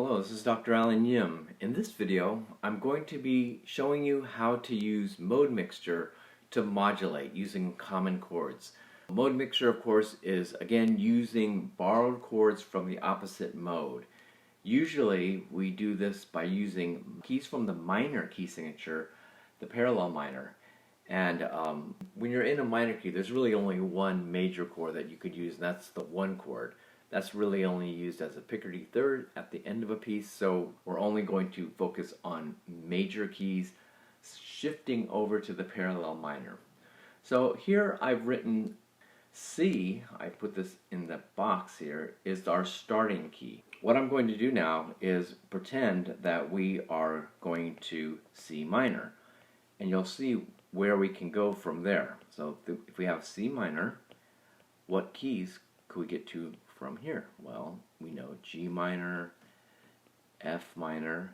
Hello, this is Dr. Alan Yim. In this video, I'm going to be showing you how to use mode mixture to modulate using common chords. Mode mixture, of course, is again using borrowed chords from the opposite mode. Usually, we do this by using keys from the minor key signature, the parallel minor. And when you're in a minor key, there's really only one major chord that you could use, and that's the one chord. That's really only used as a Picardy third at the end of a piece, so we're only going to focus on major keys, shifting over to the parallel minor. So here I've written C, I put this in the box here, is our starting key. What I'm going to do now is pretend that we are going to C minor, and you'll see where we can go from there. So if we have C minor, what keys could we get to from here? Well, we know G minor, F minor,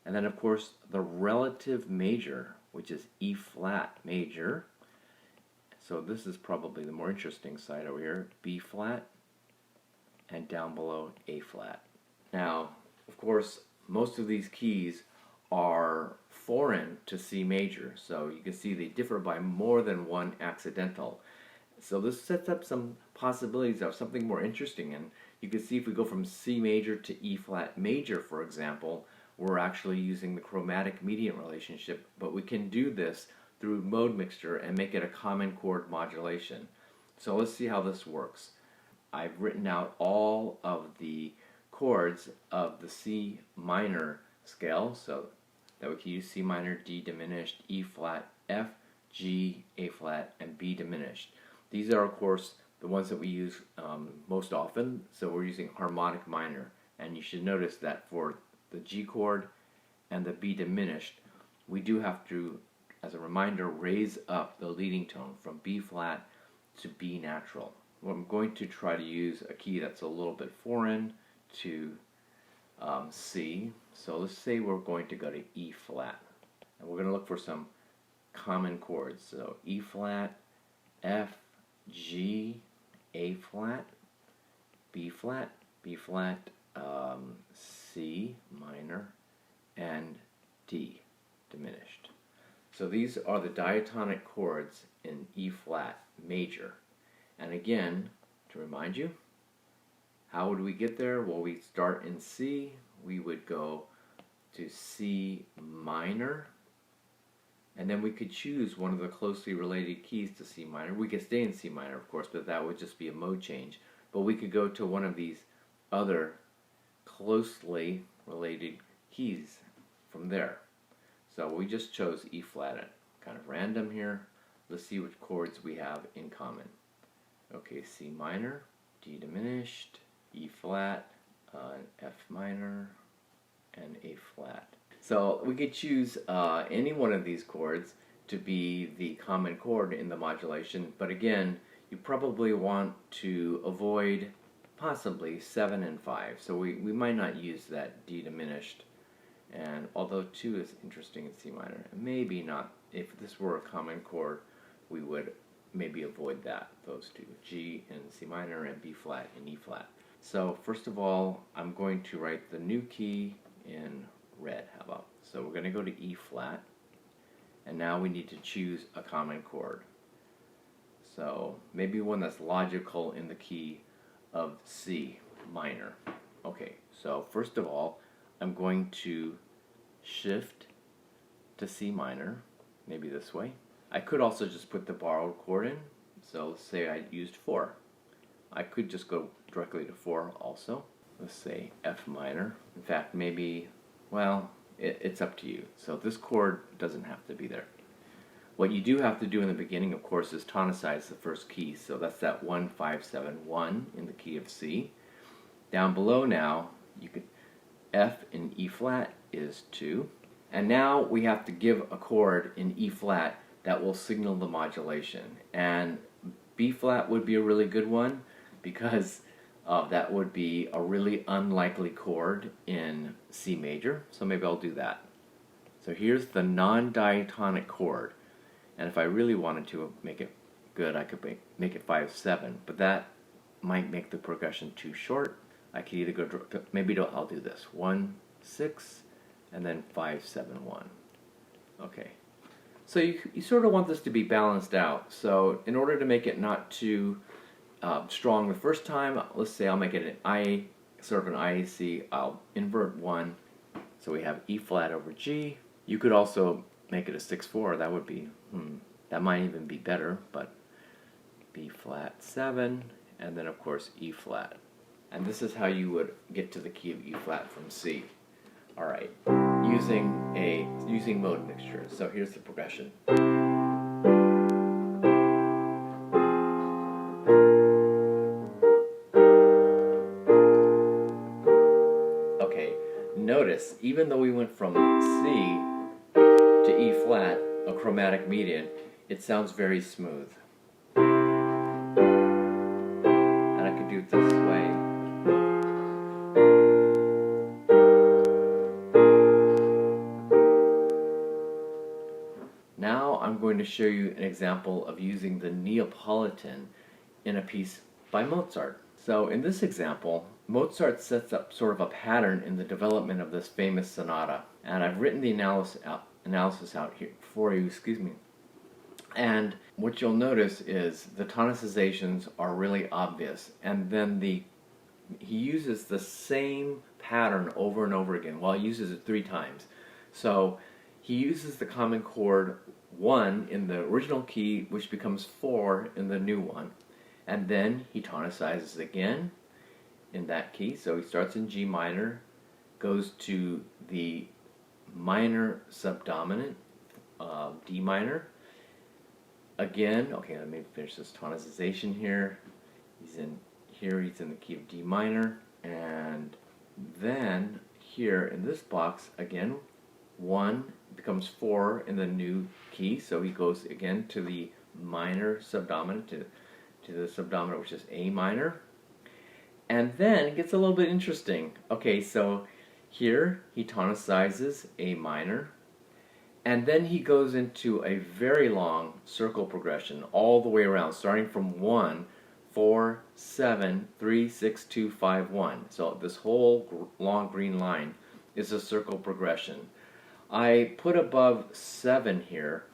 and then of course the relative major, which is E flat major. So this is probably the more interesting side over here, B flat, and down below A flat. Now, of course, most of these keys are foreign to C major, so you can see they differ by more than one accidental. So this sets up some possibilities of something more interesting, and you can see if we go from C major to E flat major, for example, we're actually using the chromatic mediant relationship, but we can do this through mode mixture and make it a common chord modulation. So let's see how this works. I've written out all of the chords of the C minor scale, so that we can use C minor, D diminished, E flat, F, G, A flat, and B diminished. These are, of course, the ones that we use most often, so we're using harmonic minor. And you should notice that for the G chord and the B diminished, we do have to, as a reminder, raise up the leading tone from B flat to B natural. Well, I'm going to try to use a key that's a little bit foreign to C. So let's say we're going to go to E flat. And we're going to look for some common chords. So E flat, F, G, A flat, B flat, B flat, C minor, and D diminished. So these are the diatonic chords in E flat major. And again, to remind you, how would we get there? Well, we start in C, we would go to C minor, and then we could choose one of the closely related keys to C minor. We could stay in C minor, of course, but that would just be a mode change. But we could go to one of these other closely related keys from there. So we just chose E flat, kind of random here. Let's see which chords we have in common. Okay, C minor, D diminished, E flat, F minor, and A flat. So we could choose any one of these chords to be the common chord in the modulation, but again, you probably want to avoid possibly 7 and 5. So we might not use that D diminished, and although 2 is interesting in C minor, and maybe not, if this were a common chord, we would maybe avoid those two, G in C minor and B flat in E flat. So first of all, I'm going to write the new key in red. How about? So we're going to go to E flat, and now we need to choose a common chord. So maybe one that's logical in the key of C minor. Okay, so first of all, I'm going to shift to C minor, maybe this way. I could also just put the borrowed chord in. So let's say I used 4. I could just go directly to 4 also. Let's say F minor. In fact, maybe, well, it's up to you. So this chord doesn't have to be there. What you do have to do in the beginning, of course, is tonicize the first key. So that's that 1, 5, 7, 1 in the key of C. Down below now, you could F in E flat is 2. And now we have to give a chord in E flat that will signal the modulation. And B flat would be a really good one because that would be a really unlikely chord in C major, so maybe I'll do that. So here's the non-diatonic chord, and if I really wanted to make it good, I could make it 5-7, but that might make the progression too short. I could either go, maybe I'll do this, 1, 6, and then 5, 7, 1. Okay. So you sort of want this to be balanced out. So in order to make it not too strong the first time, let's say I'll make it an I, sort of an IAC. I'll invert 1. So we have E flat over G. You could also make it a 6/4. That would be, that might even be better, but B flat 7, and then of course E flat. And this is how you would get to the key of E flat from C. All right, using mode mixture. So here's the progression. Okay, notice even though we went from C to E flat, a chromatic mediant, it sounds very smooth. And I could do it this way. Now I'm going to show you an example of using the Neapolitan in a piece by Mozart. So in this example, Mozart sets up sort of a pattern in the development of this famous sonata. And I've written the analysis out here for you, And what you'll notice is the tonicizations are really obvious, and then he uses the same pattern over and over again. Well, he uses it 3 times. So he uses the common chord 1 in the original key, which becomes 4 in the new one. And then he tonicizes again in that key. So he starts in G minor, goes to the minor subdominant, D minor. Again, okay, let me finish this tonicization here. He's in the key of D minor. And then here in this box, again, 1 becomes 4 in the new key, so he goes again to the minor subdominant, to the subdominant, which is A minor. And then it gets a little bit interesting. Okay, so here he tonicizes A minor, and then he goes into a very long circle progression all the way around, starting from 1, 4, 7, 3, 6, 2, 5, 1. So this whole long green line is a circle progression. I put above 7 here.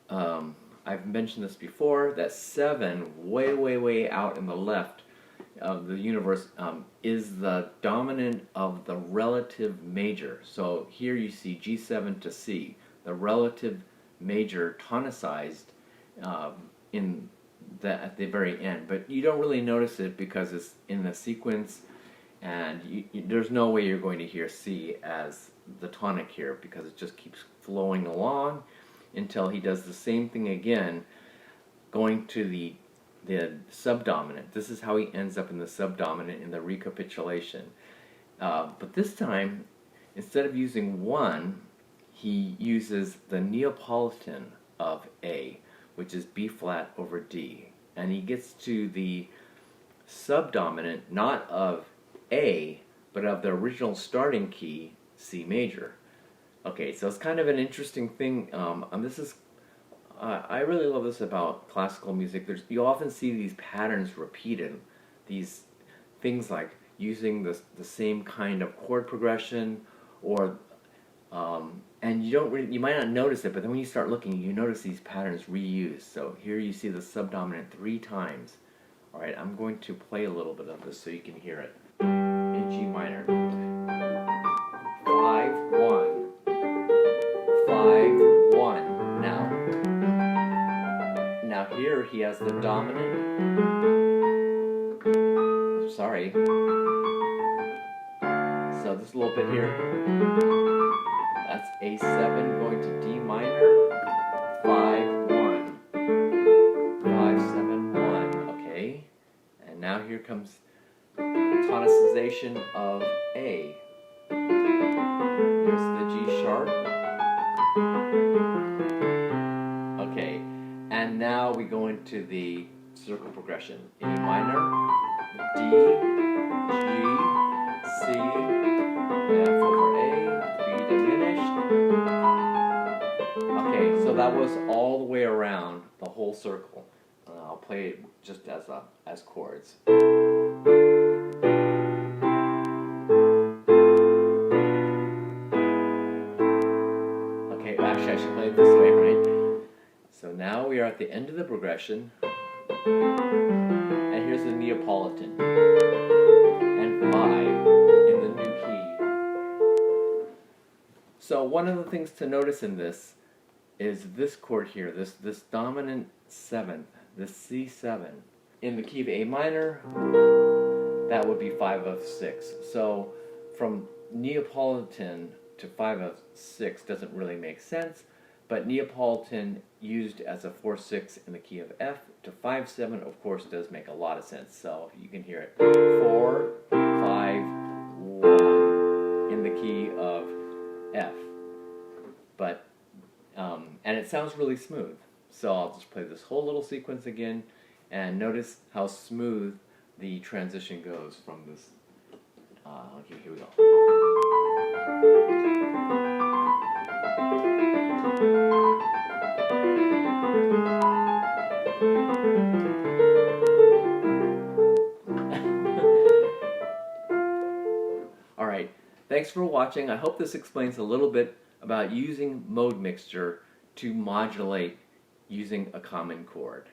I've mentioned this before, that 7, way, way, way out in the left of the universe, is the dominant of the relative major. So here you see G7 to C, the relative major tonicized at the very end. But you don't really notice it because it's in the sequence, and there's no way you're going to hear C as the tonic here, because it just keeps flowing along until he does the same thing again, going to the subdominant. This is how he ends up in the subdominant in the recapitulation. But this time, instead of using 1, he uses the Neapolitan of A, which is B flat over D. And he gets to the subdominant, not of A, but of the original starting key, C major. Okay, so it's kind of an interesting thing. And this is, I really love this about classical music. You often see these patterns repeated, these things like using the same kind of chord progression, or and you might not notice it, but then when you start looking, you notice these patterns reused. So here you see the subdominant 3 times. All right, I'm going to play a little bit of this so you can hear it. In G minor. 5, 1. 5, 1. Now here he has the dominant. Sorry. So this little bit here. That's A7 going to D minor. 5, 1. 5, 7, 1. Okay. And now here comes tonicization of A. There's the G sharp. Okay, and now we go into the circle progression. A minor, D, G, C, F over A, B diminished. Okay, so that was all the way around the whole circle. I'll play it just as chords. at the end of the progression, and here's the Neapolitan, and 5 in the new key. So one of the things to notice in this is this chord here, this dominant 7th, this C7. In the key of A minor, that would be 5 of 6. So from Neapolitan to 5 of 6 doesn't really make sense, but Neapolitan used as a 4-6 in the key of F to 5-7 of course does make a lot of sense. So you can hear it 4, 5, 1 in the key of F. But and it sounds really smooth. So I'll just play this whole little sequence again and notice how smooth the transition goes from this. Okay, here we go. Alright, thanks for watching. I hope this explains a little bit about using mode mixture to modulate using a common chord.